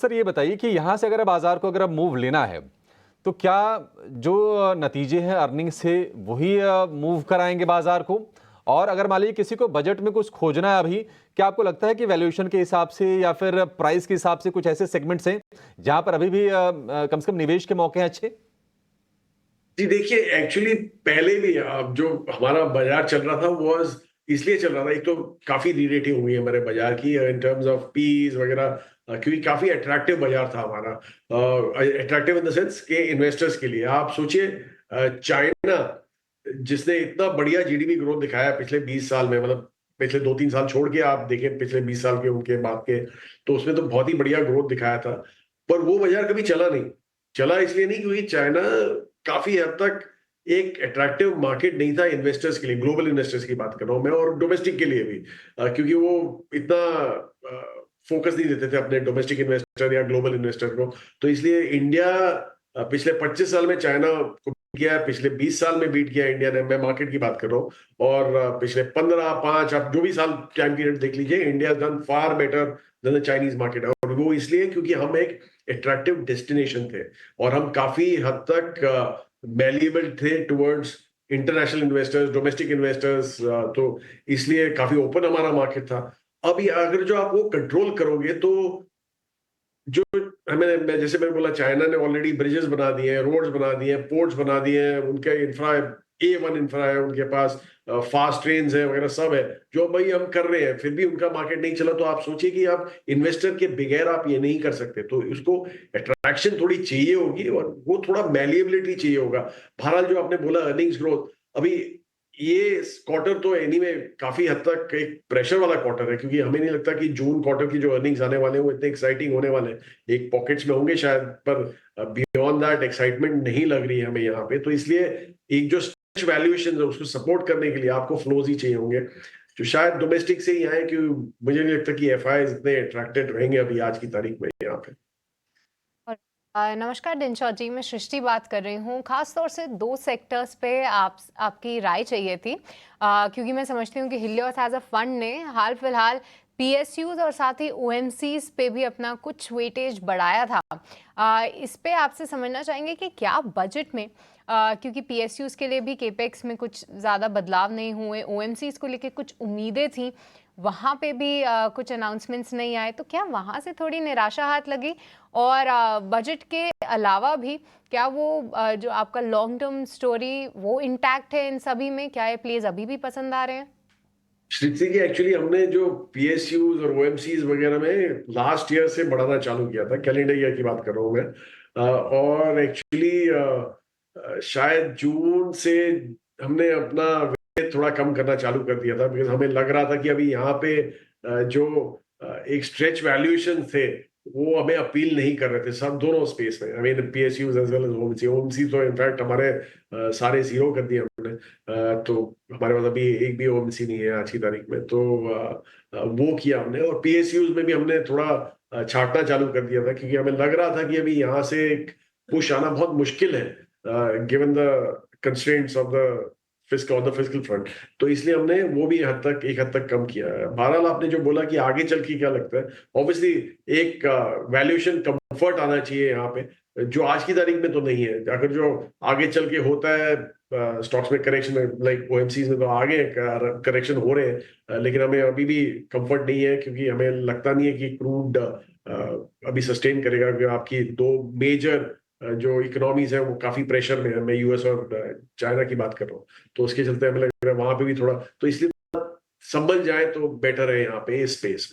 Sir ये बताइए कि यहाँ से अगर बाजार को अगर अब मूव लेना है तो क्या जो नतीजे हैं अर्निंग से वही मूव कराएंगे बाजार को। और अगर मान लीजिए किसी को बजट में कुछ खोजना है अभी, क्या आपको लगता है कि वैल्यूएशन के हिसाब से या फिर प्राइस के हिसाब से कुछ ऐसे सेगमेंट्स हैं जहां पर अभी भी कम से कम निवेश के मौके हैं अच्छे। जी देखिए, एक्चुअली पहले भी अब जो हमारा बाजार चल रहा था वो इसलिए चल रहा था। एक तो काफी री रेटिंग हुई है हमारे बाजार की इन टर्म्स ऑफ पीज वगैरह, क्योंकि काफी अट्रैक्टिव बाजार था हमारा। अट्रैक्टिव इन द सेंस के इन्वेस्टर्स के लिए आप सोचिए, चाइना जिसने इतना बढ़िया जीडीपी ग्रोथ दिखाया पिछले 20 साल में, मतलब पिछले 2-3 साल छोड़ के आप देखें पिछले 20 साल के उनके बाद के, तो उसमें तो बहुत ही बढ़िया ग्रोथ दिखाया था। पर वो बाजार कभी चला नहीं। चला इसलिए नहीं क्योंकि चाइना काफी हद तक एक अट्रैक्टिव मार्केट नहीं था इन्वेस्टर्स के लिए। ग्लोबल इन्वेस्टर्स की बात कर रहा हूं मैं, और डोमेस्टिक के लिए भी, क्योंकि वो इतना फोकस नहीं देते थे अपने डोमेस्टिक इन्वेस्टर या ग्लोबल इन्वेस्टर को। तो इसलिए इंडिया पिछले 25 साल में चाइना को बीट किया है, पिछले 20 साल में बीट किया है इंडिया ने। मैं मार्केट की बात कर रहा हूँ। और पिछले 15-5 आप जो भी साल टाइम पीरियड देख लीजिए, India done far better than the Chinese market. और वो इसलिए क्योंकि हम एक अट्रैक्टिव डेस्टिनेशन थे और हम काफी हद तक मैल्येबल थे towards international investors, domestic investors. तो इसलिए काफी ओपन हमारा मार्केट था। अभी अगर जो आप वो कंट्रोल करोगे तो जो मैं जैसे मैंने बोला, चाइना ने ऑलरेडी ब्रिजेस बना दिए हैं, रोड्स बना दिए हैं, पोर्ट्स बना दिए हैं, उनके इंफ्रा A1 इंफ्रा है उनके पास, फास्ट ट्रेन्स है वगैरह सब है, जो भाई हम कर रहे हैं। फिर भी उनका मार्केट नहीं चला। तो आप सोचिए कि आप इन्वेस्टर के बगैर आप ये नहीं कर सकते। तो उसको अट्रैक्शन थोड़ी चाहिए होगी और वो थोड़ा मैलिएबिलिटी चाहिए होगा। बहरहाल जो आपने बोला अर्निंग्स ग्रोथ, अभी ये क्वार्टर तो एनीवे काफी हद तक एक प्रेशर वाला क्वार्टर है, क्योंकि हमें नहीं लगता कि जून क्वार्टर की जो अर्निंग्स आने वाले हैं वो इतने एक्साइटिंग होने वाले हैं। एक पॉकेट्स में होंगे शायद, पर बियॉन्ड दैट एक्साइटमेंट नहीं लग रही है हमें यहाँ पे। तो इसलिए एक जो स्ट्रेच वैल्यूएशन है उसको सपोर्ट करने के लिए आपको फ्लोज ही चाहिए होंगे, जो शायद डोमेस्टिक से ही आए। क्योंकि मुझे नहीं लगता कि एफआईआई इतने अट्रैक्टेड रहेंगे अभी आज की तारीख में यहाँ पे। और नमस्कार दिनशॉट जी, मैं सृष्टि बात कर रही हूँ। खास तौर से दो सेक्टर्स पे आपकी राय चाहिए थी, क्योंकि मैं समझती हूँ कि हिलियोस एज अ फंड ने हाल फिलहाल पीएसयूज और साथ ही ओएमसीज पे भी अपना कुछ वेटेज बढ़ाया था। इस पे आपसे समझना चाहेंगे कि क्या बजट में, क्योंकि पीएसयूज के लिए भी केपेक्स में कुछ ज़्यादा बदलाव नहीं हुए, ओएमसीज को लेके कुछ उम्मीदें थी, वहाँ पे भी कुछ अनाउंसमेंट्स नहीं आए, तो क्या वहाँ से थोड़ी निराशा हाथ लगी? और बजट के अलावा भी क्या वो जो आपका लॉन्ग टर्म स्टोरी वो इंटैक्ट है इन सभी में? क्या ये प्लेज अभी भी पसंद आ रहे हैं? श्रुति जी, एक्चुअली हमने जो पीएसयूज और ओएमसीज वगैरह में लास्ट ईयर से बढ़ाना चालू किया था, कैलेंडर ईयर की बात कर रहा हूँ मैं। और एक्चुअली शायद जून से हमने अपना वेट थोड़ा कम करना चालू कर दिया था, बिकॉज हमें लग रहा था कि अभी यहाँ पे जो एक स्ट्रेच वैल्यूएशन थे वो हमें अपील नहीं कर रहे थे सब दोनों स्पेस में। I mean PSUs as well as OMC. OMC तो इनफैक्ट हमारे सारे जीरो कर दिए हमने। तो हमारे पास अभी एक भी ओएमसी नहीं है आज की तारीख में। तो वो किया हमने। और पीएसयूज में भी हमने थोड़ा छांटना चालू कर दिया था, क्योंकि हमें लग रहा था कि अभी यहाँ से एक पुश आना बहुत मुश्किल है, given the constraints of the fiscal front. तो इसलिए हमने वो भी एक हद तक कम किया है। बहरहाल आपने जो बोला कि आगे चल के क्या लगता है, ऑब्वियसली एक वैल्यूएशन कंफर्ट आना चाहिए यहाँ पे, जो आज की तारीख में तो नहीं है। अगर जो आगे चल के होता है स्टॉक्स में करेक्शन, लाइक ओएमसीज में तो आगे करेक्शन हो रहे हैं, लेकिन हमें अभी भी कंफर्ट नहीं है, क्योंकि हमें लगता नहीं है कि क्रूड अभी सस्टेन करेगा। क्योंकि आपकी दो मेजर जो इकोनॉमीज है वो काफी प्रेशर में है। मैं यूएस और चाइना की बात कर रहा हूँ। तो उसके चलते हमें लग रहा है वहां पे भी थोड़ा, तो इसलिए संभल जाए तो बेटर है यहाँ पे इस स्पेस।